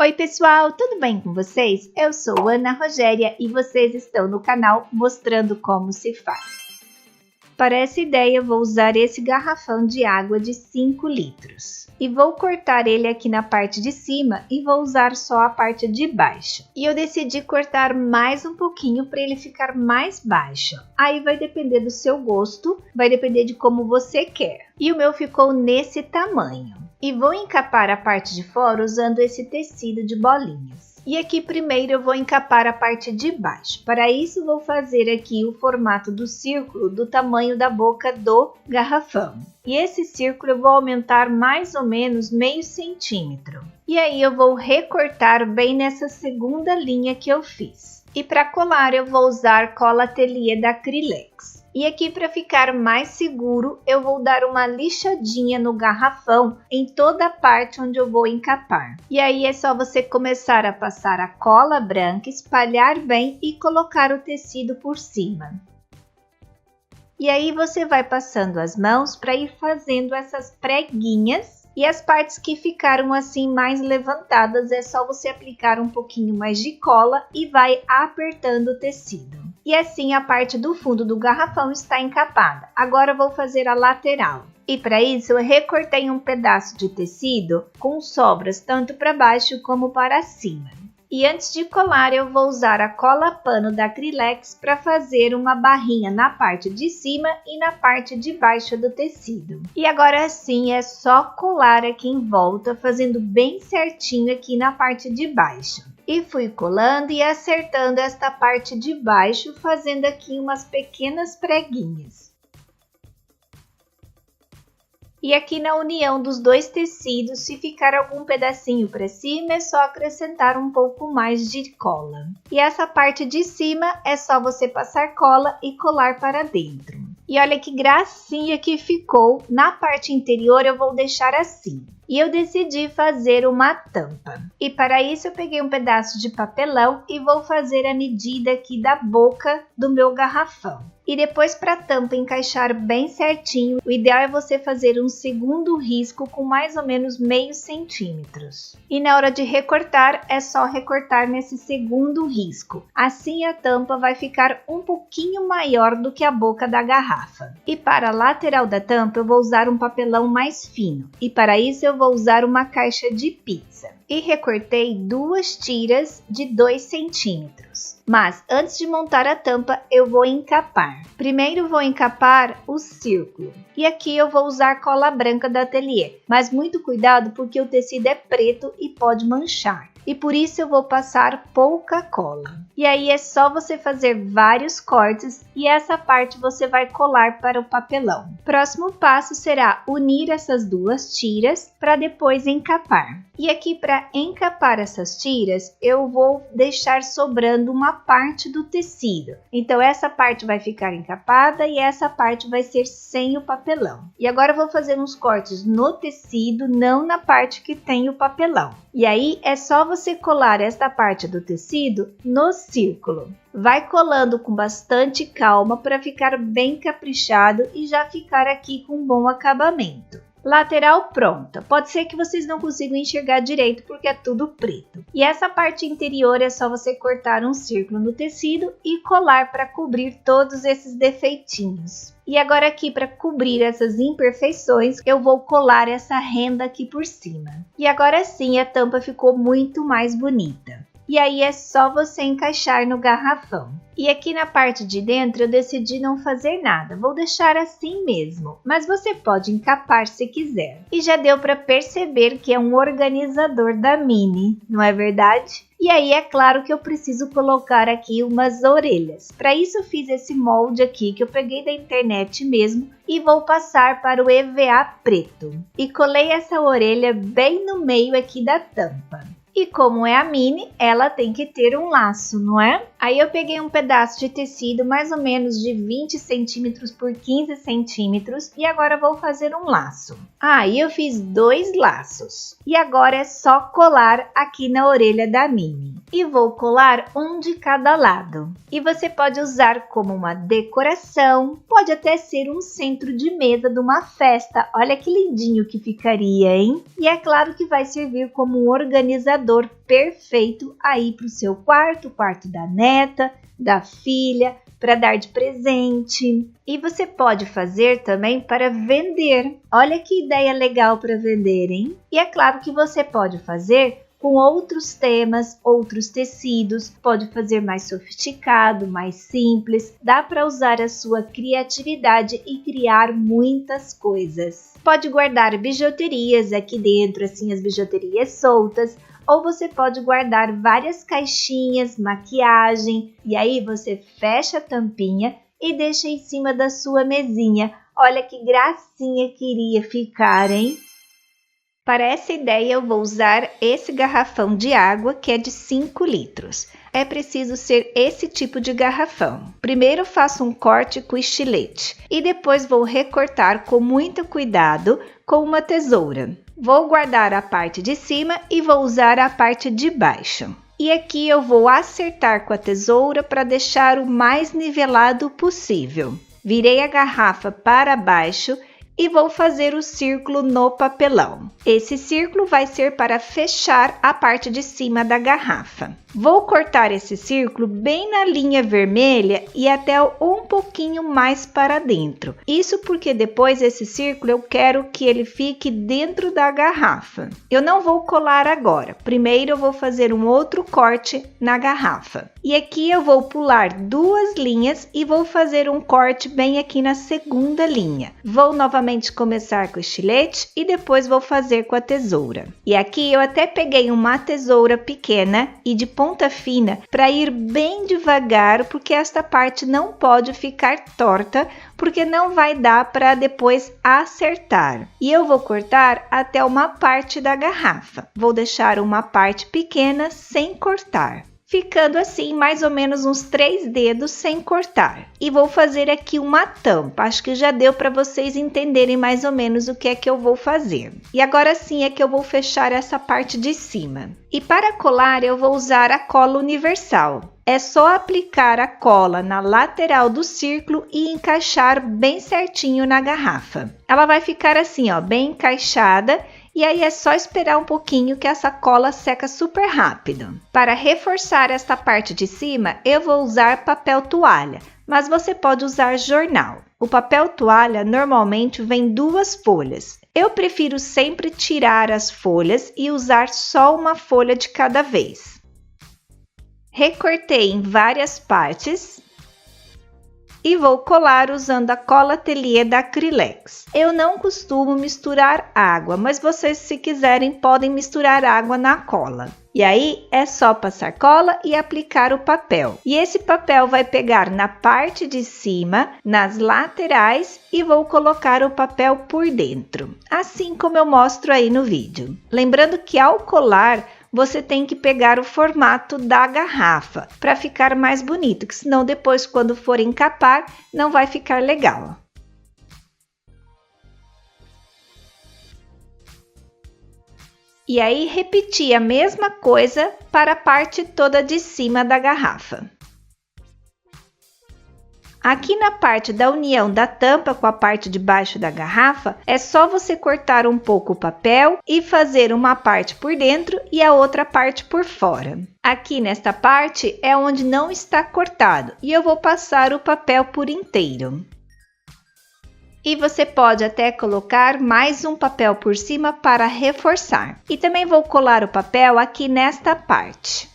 Oi pessoal, tudo bem com vocês? Eu sou Ana Rogéria e vocês estão no canal mostrando como se faz. Para essa ideia eu vou usar esse garrafão de água de 5 litros. E vou cortar ele aqui na parte de cima e vou usar só a parte de baixo. E eu decidi cortar mais um pouquinho para ele ficar mais baixo. Aí vai depender do seu gosto, vai depender de como você quer. E o meu ficou nesse tamanho. E vou encapar a parte de fora usando esse tecido de bolinhas. E aqui primeiro eu vou encapar a parte de baixo. Para isso vou fazer aqui o formato do círculo do tamanho da boca do garrafão. E esse círculo eu vou aumentar mais ou menos meio centímetro. E aí eu vou recortar bem nessa segunda linha que eu fiz. E para colar eu vou usar cola ateliê da Acrylex. E aqui para ficar mais seguro, eu vou dar uma lixadinha no garrafão em toda a parte onde eu vou encapar. E aí é só você começar a passar a cola branca, espalhar bem e colocar o tecido por cima. E aí você vai passando as mãos para ir fazendo essas preguinhas. E as partes que ficaram assim mais levantadas é só você aplicar um pouquinho mais de cola e vai apertando o tecido. E assim a parte do fundo do garrafão está encapada. Agora eu vou fazer a lateral. E para isso eu recortei um pedaço de tecido com sobras tanto para baixo como para cima. E antes de colar eu vou usar a cola pano da Acrylex para fazer uma barrinha na parte de cima e na parte de baixo do tecido. E agora sim é só colar aqui em volta, fazendo bem certinho aqui na parte de baixo. E fui colando e acertando esta parte de baixo, fazendo aqui umas pequenas preguinhas. E aqui na união dos dois tecidos, se ficar algum pedacinho para cima, é só acrescentar um pouco mais de cola. E essa parte de cima é só você passar cola e colar para dentro. E olha que gracinha que ficou. Na parte interior eu vou deixar assim. E eu decidi fazer uma tampa. E para isso eu peguei um pedaço de papelão e vou fazer a medida aqui da boca do meu garrafão. E depois para a tampa encaixar bem certinho, o ideal é você fazer um segundo risco com mais ou menos meio centímetros. E na hora de recortar, é só recortar nesse segundo risco. Assim a tampa vai ficar um pouquinho maior do que a boca da garrafa. E para a lateral da tampa eu vou usar um papelão mais fino. E para isso eu vou usar uma caixa de pizza. E recortei 2 tiras de 2 centímetros. Mas antes de montar a tampa, eu vou encapar. Primeiro vou encapar o círculo. E aqui eu vou usar cola branca da Ateliê. Mas muito cuidado porque o tecido é preto e pode manchar. E por isso eu vou passar pouca cola. E aí é só você fazer vários cortes e essa parte você vai colar para o papelão. Próximo passo será unir essas 2 tiras para depois encapar. E aqui para encapar essas tiras, eu vou deixar sobrando uma parte do tecido. Então essa parte vai ficar encapada e essa parte vai ser sem o papelão. E agora eu vou fazer uns cortes no tecido, não na parte que tem o papelão. E aí é só você colar esta parte do tecido no círculo. Vai colando com bastante calma para ficar bem caprichado e já ficar aqui com um bom acabamento. Lateral pronta. Pode ser que vocês não consigam enxergar direito porque é tudo preto. E essa parte interior é só você cortar um círculo no tecido e colar para cobrir todos esses defeitinhos. E agora aqui para cobrir essas imperfeições, eu vou colar essa renda aqui por cima. E agora sim a tampa ficou muito mais bonita. E aí é só você encaixar no garrafão. E aqui na parte de dentro eu decidi não fazer nada, vou deixar assim mesmo, mas você pode encapar se quiser. E já deu para perceber que é um organizador da Mini, não é verdade? E aí é claro que eu preciso colocar aqui umas orelhas. Para isso eu fiz esse molde aqui que eu peguei da internet mesmo e vou passar para o EVA preto. E colei essa orelha bem no meio aqui da tampa. E como é a Mini, ela tem que ter um laço, não é? Aí eu peguei um pedaço de tecido mais ou menos de 20 centímetros por 15 centímetros e agora vou fazer um laço. Aí eu fiz 2 laços. E agora é só colar aqui na orelha da Mini. e vou colar um de cada lado. E você pode usar como uma decoração, pode até ser um centro de mesa de uma festa. Olha que lindinho que ficaria, hein? E é claro que vai servir como um organizador perfeito aí para o seu quarto, quarto da neta, da filha, para dar de presente. E você pode fazer também para vender. Olha que ideia legal para vender, hein? E é claro que você pode fazer com outros temas, outros tecidos, pode fazer mais sofisticado, mais simples. Dá para usar a sua criatividade e criar muitas coisas. Pode guardar bijuterias aqui dentro, assim as bijuterias soltas, ou você pode guardar várias caixinhas, maquiagem, e aí você fecha a tampinha e deixa em cima da sua mesinha. Olha que gracinha que iria ficar, hein? Para essa ideia eu vou usar esse garrafão de água que é de 5 litros. É preciso ser esse tipo de garrafão. Primeiro faço um corte com estilete e depois vou recortar com muito cuidado com uma tesoura. Vou guardar a parte de cima e vou usar a parte de baixo. E aqui eu vou acertar com a tesoura para deixar o mais nivelado possível. Virei a garrafa para baixo e vou fazer o círculo no papelão. Esse círculo vai ser para fechar a parte de cima da garrafa. Vou cortar esse círculo bem na linha vermelha e até um pouquinho mais para dentro. Isso porque depois esse círculo eu quero que ele fique dentro da garrafa. Eu não vou colar agora. Primeiro eu vou fazer um outro corte na garrafa. E aqui eu vou pular 2 linhas e vou fazer um corte bem aqui na segunda linha. Vou novamente começar com o estilete e depois vou fazer com a tesoura. E aqui eu até peguei uma tesoura pequena e de ponta fina para ir bem devagar, porque esta parte não pode ficar torta, porque não vai dar para depois acertar. E eu vou cortar até uma parte da garrafa. Vou deixar uma parte pequena sem cortar, ficando assim mais ou menos uns 3 dedos sem cortar. E vou fazer aqui uma tampa. Acho que já deu para vocês entenderem mais ou menos o que é que eu vou fazer. E agora sim é que eu vou fechar essa parte de cima. E para colar eu vou usar a cola universal. É só aplicar a cola na lateral do círculo e encaixar bem certinho na garrafa. Ela vai ficar assim, ó, bem encaixada. E aí é só esperar um pouquinho que essa cola seca super rápido. Para reforçar esta parte de cima, eu vou usar papel toalha, mas você pode usar jornal. O papel toalha normalmente vem 2 folhas. Eu prefiro sempre tirar as folhas e usar só uma folha de cada vez. Recortei em várias partes e vou colar usando a cola ateliê da Acrylex. Eu não costumo misturar água, mas vocês, se quiserem, podem misturar água na cola. E aí é só passar cola e aplicar o papel. E esse papel vai pegar na parte de cima, nas laterais, e vou colocar o papel por dentro, assim como eu mostro aí no vídeo. Lembrando que ao colar, você tem que pegar o formato da garrafa para ficar mais bonito, que senão depois quando for encapar não vai ficar legal. E aí repetir a mesma coisa para a parte toda de cima da garrafa. Aqui na parte da união da tampa com a parte de baixo da garrafa, é só você cortar um pouco o papel e fazer uma parte por dentro e a outra parte por fora. Aqui nesta parte é onde não está cortado e eu vou passar o papel por inteiro. E você pode até colocar mais um papel por cima para reforçar. E também vou colar o papel aqui nesta parte.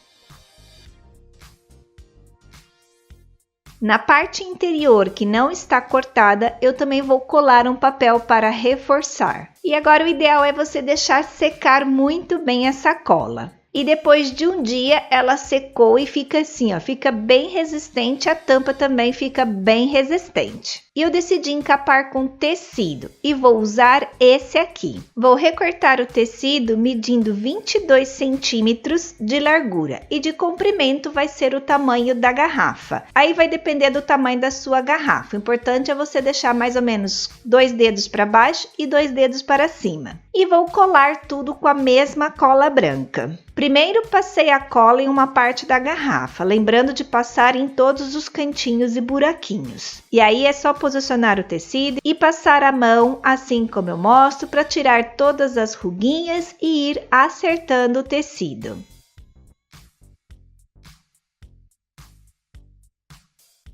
Na parte interior que não está cortada, eu também vou colar um papel para reforçar. E agora o ideal é você deixar secar muito bem essa cola. E depois de um dia ela secou e fica assim, ó, fica bem resistente, a tampa também fica bem resistente. E eu decidi encapar com tecido e vou usar esse aqui. Vou recortar o tecido medindo 22 centímetros de largura e de comprimento vai ser o tamanho da garrafa. Aí vai depender do tamanho da sua garrafa. O importante é você deixar mais ou menos 2 dedos para baixo e 2 dedos para cima. E vou colar tudo com a mesma cola branca. Primeiro passei a cola em uma parte da garrafa, lembrando de passar em todos os cantinhos e buraquinhos. E aí é só posicionar o tecido e passar a mão, assim como eu mostro, para tirar todas as ruguinhas e ir acertando o tecido.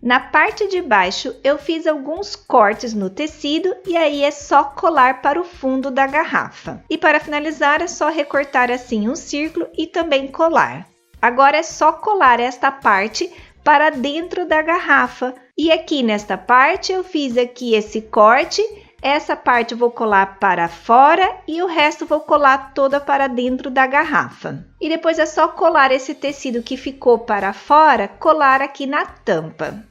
Na parte de baixo, eu fiz alguns cortes no tecido e aí é só colar para o fundo da garrafa. E para finalizar, é só recortar assim um círculo e também colar. Agora é só colar esta parte para dentro da garrafa. E aqui nesta parte, eu fiz aqui esse corte. Essa parte eu vou colar para fora e o resto vou colar toda para dentro da garrafa. E depois é só colar esse tecido que ficou para fora, colar aqui na tampa.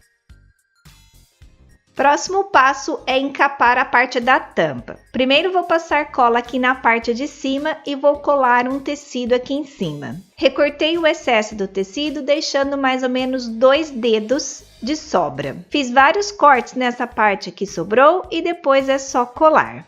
Próximo passo é encapar a parte da tampa. Primeiro vou passar cola aqui na parte de cima e vou colar um tecido aqui em cima. Recortei o excesso do tecido, deixando mais ou menos 2 dedos de sobra. Fiz vários cortes nessa parte que sobrou e depois é só colar.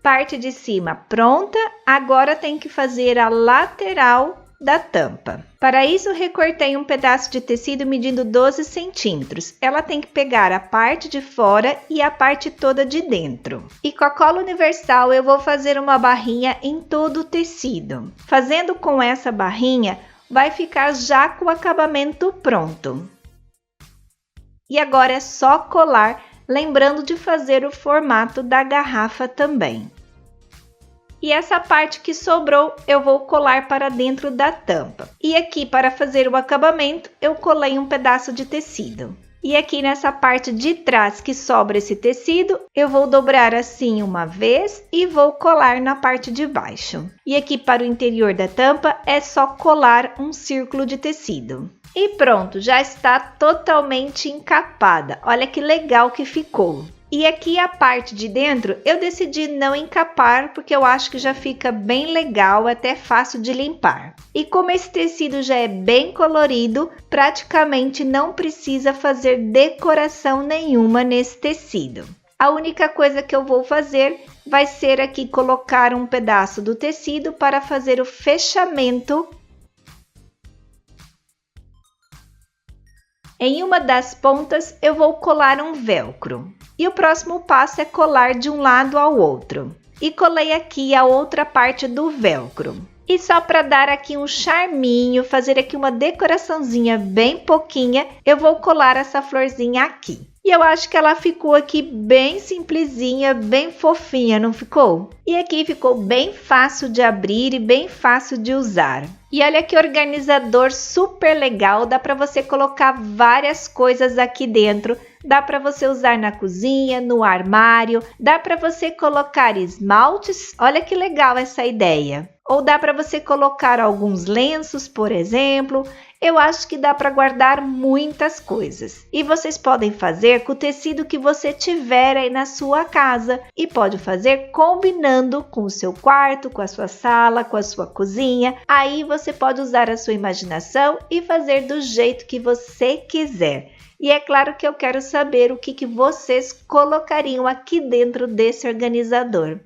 Parte de cima pronta, agora tem que fazer a lateral da tampa. Para isso, recortei um pedaço de tecido medindo 12 centímetros. Ela tem que pegar a parte de fora e a parte toda de dentro. E com a cola universal, eu vou fazer uma barrinha em todo o tecido. Fazendo com essa barrinha, vai ficar já com o acabamento pronto. E agora é só colar, lembrando de fazer o formato da garrafa também. E essa parte que sobrou, eu vou colar para dentro da tampa. E aqui, para fazer o acabamento, eu colei um pedaço de tecido. E aqui nessa parte de trás que sobra esse tecido, eu vou dobrar assim uma vez e vou colar na parte de baixo. E aqui para o interior da tampa, é só colar um círculo de tecido. E pronto, já está totalmente encapada. Olha que legal que ficou. E aqui a parte de dentro eu decidi não encapar porque eu acho que já fica bem legal, até fácil de limpar. E como esse tecido já é bem colorido, praticamente não precisa fazer decoração nenhuma nesse tecido. A única coisa que eu vou fazer vai ser aqui colocar um pedaço do tecido para fazer o fechamento. Em uma das pontas eu vou colar um velcro. E o próximo passo é colar de um lado ao outro. E colei aqui a outra parte do velcro. E só para dar aqui um charminho, fazer aqui uma decoraçãozinha bem pouquinha, eu vou colar essa florzinha aqui. E eu acho que ela ficou aqui bem simplesinha, bem fofinha, não ficou? E aqui ficou bem fácil de abrir e bem fácil de usar. E olha que organizador super legal, dá para você colocar várias coisas aqui dentro. Dá para você usar na cozinha, no armário, dá para você colocar esmaltes, olha que legal essa ideia. Ou dá para você colocar alguns lenços, por exemplo. Eu acho que dá para guardar muitas coisas. E vocês podem fazer com o tecido que você tiver aí na sua casa. E pode fazer combinando com o seu quarto, com a sua sala, com a sua cozinha. Aí você pode usar a sua imaginação e fazer do jeito que você quiser. E é claro que eu quero saber o que vocês colocariam aqui dentro desse organizador.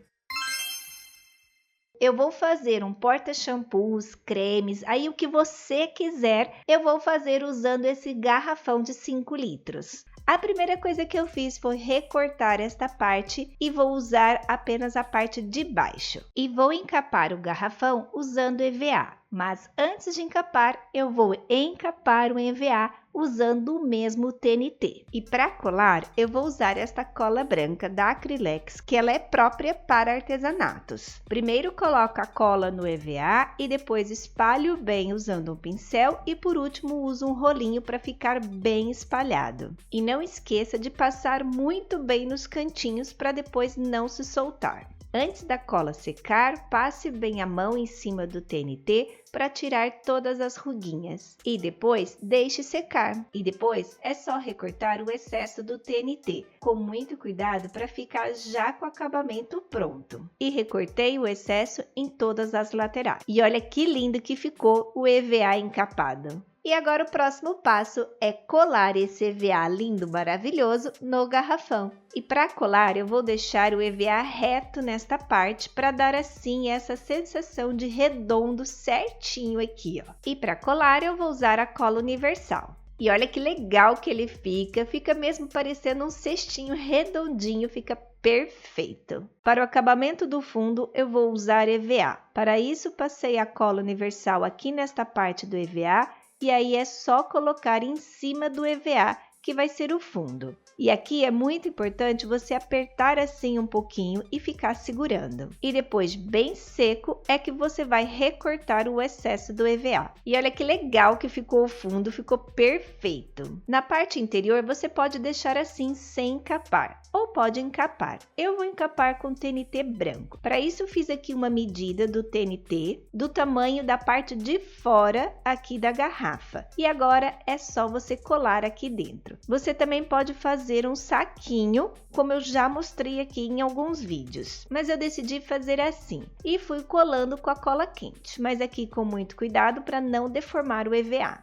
Eu vou fazer um porta-shampoos, cremes, aí o que você quiser, eu vou fazer usando esse garrafão de 5 litros. A primeira coisa que eu fiz foi recortar esta parte e vou usar apenas a parte de baixo. E vou encapar o garrafão usando EVA, mas antes de encapar, eu vou encapar o EVA usando o mesmo TNT. E para colar, eu vou usar esta cola branca da Acrylex, que ela é própria para artesanatos. Primeiro coloco a cola no EVA e depois espalho bem usando um pincel e por último uso um rolinho para ficar bem espalhado. E não esqueça de passar muito bem nos cantinhos para depois não se soltar. Antes da cola secar, passe bem a mão em cima do TNT para tirar todas as ruguinhas. E depois, deixe secar. E depois, é só recortar o excesso do TNT, com muito cuidado para ficar já com o acabamento pronto. E recortei o excesso em todas as laterais. E olha que lindo que ficou o EVA encapado. E agora o próximo passo é colar esse EVA lindo, maravilhoso no garrafão. E para colar eu vou deixar o EVA reto nesta parte para dar assim essa sensação de redondo certinho aqui, ó. E para colar eu vou usar a cola universal. E olha que legal que ele fica mesmo parecendo um cestinho redondinho, fica perfeito. Para o acabamento do fundo eu vou usar EVA. Para isso passei a cola universal aqui nesta parte do EVA. E aí é só colocar em cima do EVA, que vai ser o fundo. E aqui é muito importante você apertar assim um pouquinho e ficar segurando. E depois, bem seco, é que você vai recortar o excesso do EVA. E olha que legal que ficou o fundo, ficou perfeito. Na parte interior, você pode deixar assim sem encapar, ou pode encapar. Eu vou encapar com TNT branco. Para isso, fiz aqui uma medida do TNT, do tamanho da parte de fora aqui da garrafa. E agora é só você colar aqui dentro. Você também pode fazer um saquinho, como eu já mostrei aqui em alguns vídeos. Mas eu decidi fazer assim e fui colando com a cola quente, mas aqui com muito cuidado para não deformar o EVA.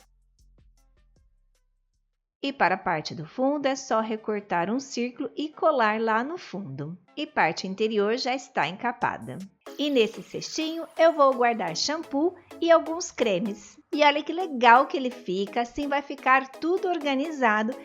E para a parte do fundo é só recortar um círculo e colar lá no fundo. E parte interior já está encapada. E nesse cestinho eu vou guardar shampoo e alguns cremes. E olha que legal que ele fica, assim vai ficar tudo organizado.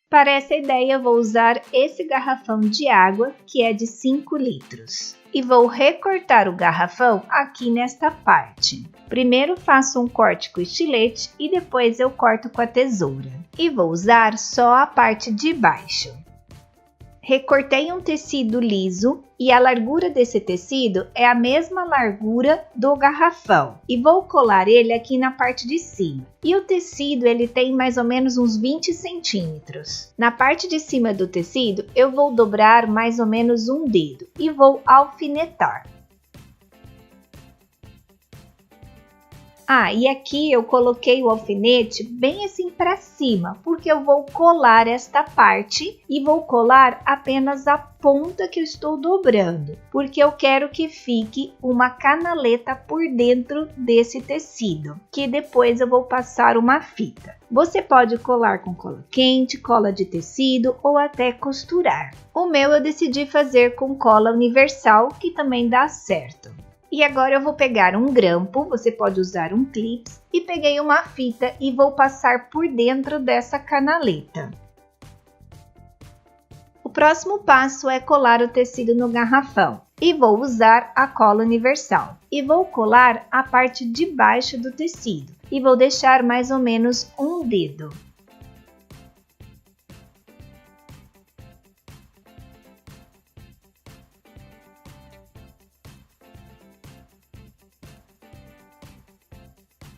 Para essa ideia, eu vou usar esse garrafão de água, que é de 5 litros. E vou recortar o garrafão aqui nesta parte. Primeiro faço um corte com estilete e depois eu corto com a tesoura. E vou usar só a parte de baixo. Recortei um tecido liso e a largura desse tecido é a mesma largura do garrafão. E vou colar ele aqui na parte de cima. E o tecido ele tem mais ou menos uns 20 centímetros. Na parte de cima do tecido eu vou dobrar mais ou menos um dedo e vou alfinetar. E aqui eu coloquei o alfinete bem assim para cima, porque eu vou colar esta parte e vou colar apenas a ponta que eu estou dobrando, porque eu quero que fique uma canaleta por dentro desse tecido, que depois eu vou passar uma fita. Você pode colar com cola quente, cola de tecido ou até costurar. O meu eu decidi fazer com cola universal, que também dá certo. E agora eu vou pegar um grampo, você pode usar um clips, e peguei uma fita e vou passar por dentro dessa canaleta. O próximo passo é colar o tecido no garrafão. E vou usar a cola universal. E vou colar a parte de baixo do tecido. E vou deixar mais ou menos um dedo.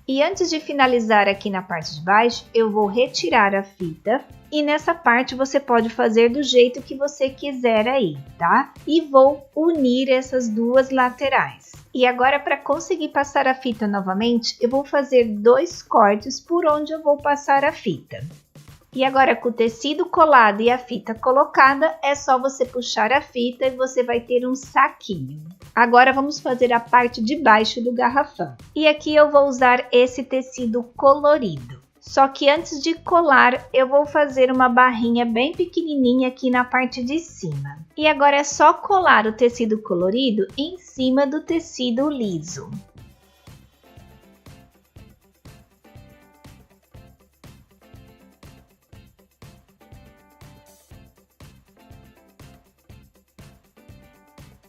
E antes de finalizar aqui na parte de baixo, eu vou retirar a fita. E nessa parte você pode fazer do jeito que você quiser aí, tá? E vou unir essas duas laterais. E agora, para conseguir passar a fita novamente, eu vou fazer 2 cortes por onde eu vou passar a fita. E agora, com o tecido colado e a fita colocada, é só você puxar a fita e você vai ter um saquinho. Agora vamos fazer a parte de baixo do garrafão. E aqui eu vou usar esse tecido colorido. Só que antes de colar, eu vou fazer uma barrinha bem pequenininha aqui na parte de cima. E agora é só colar o tecido colorido em cima do tecido liso.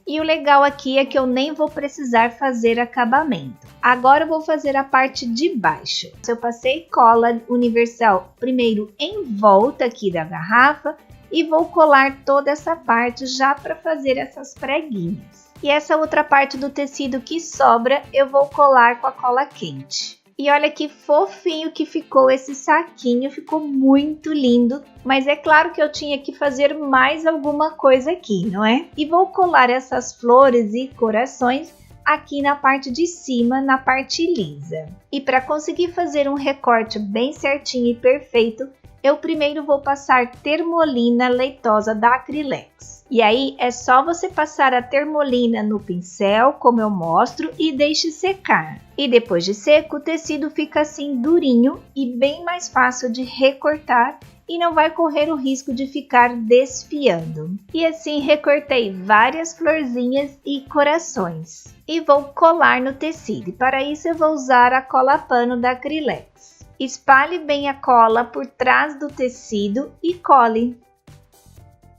E o legal aqui é que eu nem vou precisar fazer acabamento. Agora eu vou fazer a parte de baixo. Eu passei cola universal primeiro em volta aqui da garrafa e vou colar toda essa parte já para fazer essas preguinhas. E essa outra parte do tecido que sobra eu vou colar com a cola quente. E olha que fofinho que ficou esse saquinho, ficou muito lindo. Mas é claro que eu tinha que fazer mais alguma coisa aqui, não é? E vou colar essas flores e corações aqui na parte de cima, na parte lisa. E para conseguir fazer um recorte bem certinho e perfeito, eu primeiro vou passar termolina leitosa da Acrylex. E aí é só você passar a termolina no pincel, como eu mostro, e deixe secar. E depois de seco, o tecido fica assim durinho e bem mais fácil de recortar e não vai correr o risco de ficar desfiando. E assim recortei várias florzinhas e corações. E vou colar no tecido. E para isso eu vou usar a cola pano da Acrylex. Espalhe bem a cola por trás do tecido e cole.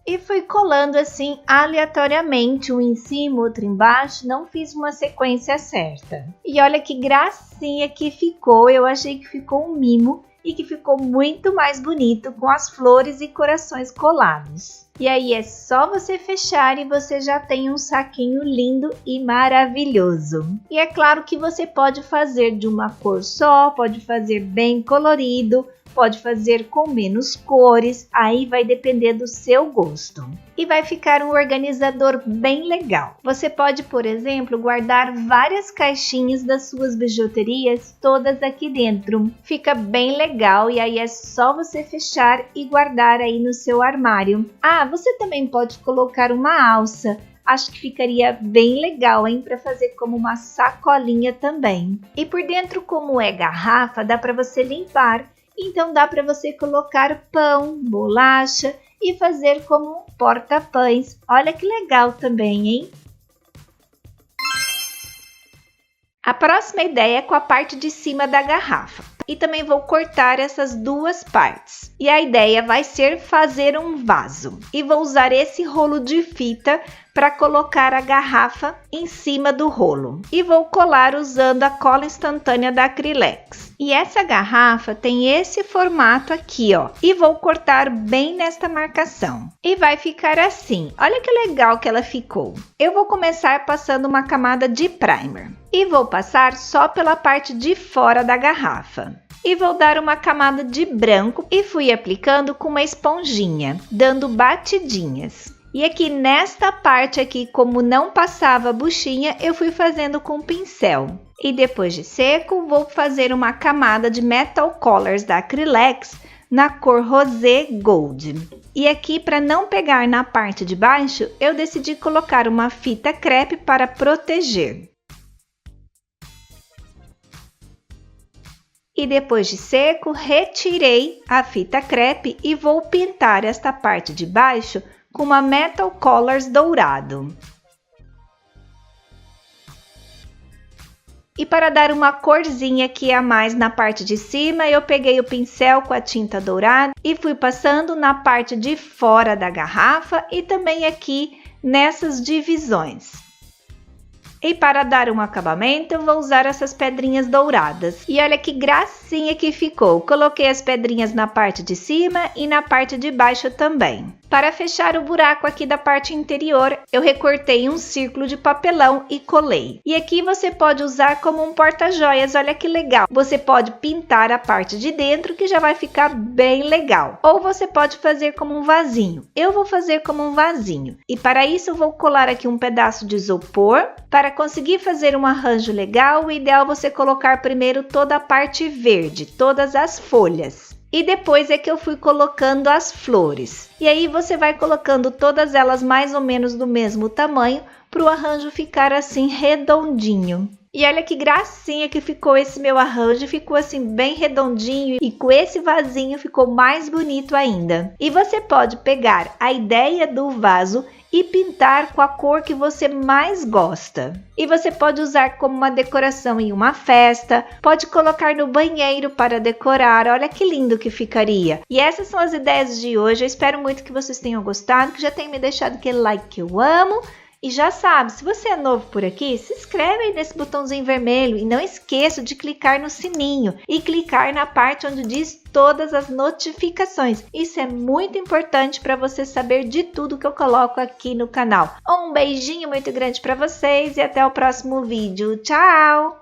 E fui colando assim aleatoriamente, um em cima, outro embaixo, não fiz uma sequência certa. E olha que gracinha que ficou, eu achei que ficou um mimo e que ficou muito mais bonito com as flores e corações colados. E aí é só você fechar e você já tem um saquinho lindo e maravilhoso. E é claro que você pode fazer de uma cor só, pode fazer bem colorido, pode fazer com menos cores, aí vai depender do seu gosto. E vai ficar um organizador bem legal. Você pode, por exemplo, guardar várias caixinhas das suas bijuterias todas aqui dentro. Fica bem legal e aí é só você fechar e guardar aí no seu armário. Ah, você também pode colocar uma alça. Acho que ficaria bem legal, hein, para fazer como uma sacolinha também. E por dentro, como é garrafa, dá para você limpar. Então dá para você colocar pão, bolacha e fazer como um porta-pães. Olha que legal também, hein? A próxima ideia é com a parte de cima da garrafa. E também vou cortar essas duas partes. E a ideia vai ser fazer um vaso. E vou usar esse rolo de fita para colocar a garrafa em cima do rolo. E vou colar usando a cola instantânea da Acrylex. E essa garrafa tem esse formato aqui, ó. E vou cortar bem nesta marcação. E vai ficar assim. Olha que legal que ela ficou. Eu vou começar passando uma camada de primer. E vou passar só pela parte de fora da garrafa. E vou dar uma camada de branco e fui aplicando com uma esponjinha, dando batidinhas. E aqui nesta parte aqui, como não passava a buchinha, eu fui fazendo com pincel. E depois de seco, vou fazer uma camada de Metal Colors da Acrylex na cor Rosé Gold. E aqui, para não pegar na parte de baixo, eu decidi colocar uma fita crepe para proteger. E depois de seco, retirei a fita crepe e vou pintar esta parte de baixo com uma Metal Colors dourado. E para dar uma corzinha aqui a mais na parte de cima, eu peguei o pincel com a tinta dourada e fui passando na parte de fora da garrafa e também aqui nessas divisões. E para dar um acabamento, eu vou usar essas pedrinhas douradas. E olha que gracinha que ficou! Coloquei as pedrinhas na parte de cima e na parte de baixo também. Para fechar o buraco aqui da parte interior, eu recortei um círculo de papelão e colei. E aqui você pode usar como um porta-joias, olha que legal! Você pode pintar a parte de dentro, que já vai ficar bem legal. Ou você pode fazer como um vasinho. Eu vou fazer como um vasinho. E para isso eu vou colar aqui um pedaço de isopor. Para conseguir fazer um arranjo legal, o ideal é você colocar primeiro toda a parte verde, todas as folhas. E depois é que eu fui colocando as flores. E aí você vai colocando todas elas mais ou menos do mesmo tamanho para o arranjo ficar assim redondinho. E olha que gracinha que ficou esse meu arranjo, ficou assim bem redondinho e com esse vasinho ficou mais bonito ainda. E você pode pegar a ideia do vaso e pintar com a cor que você mais gosta. E você pode usar como uma decoração em uma festa, pode colocar no banheiro para decorar, olha que lindo que ficaria. E essas são as ideias de hoje, eu espero muito que vocês tenham gostado, que já tenham me deixado aquele like que eu amo. E já sabe, se você é novo por aqui, se inscreve aí nesse botãozinho vermelho e não esqueça de clicar no sininho e clicar na parte onde diz todas as notificações. Isso é muito importante para você saber de tudo que eu coloco aqui no canal. Um beijinho muito grande para vocês e até o próximo vídeo. Tchau!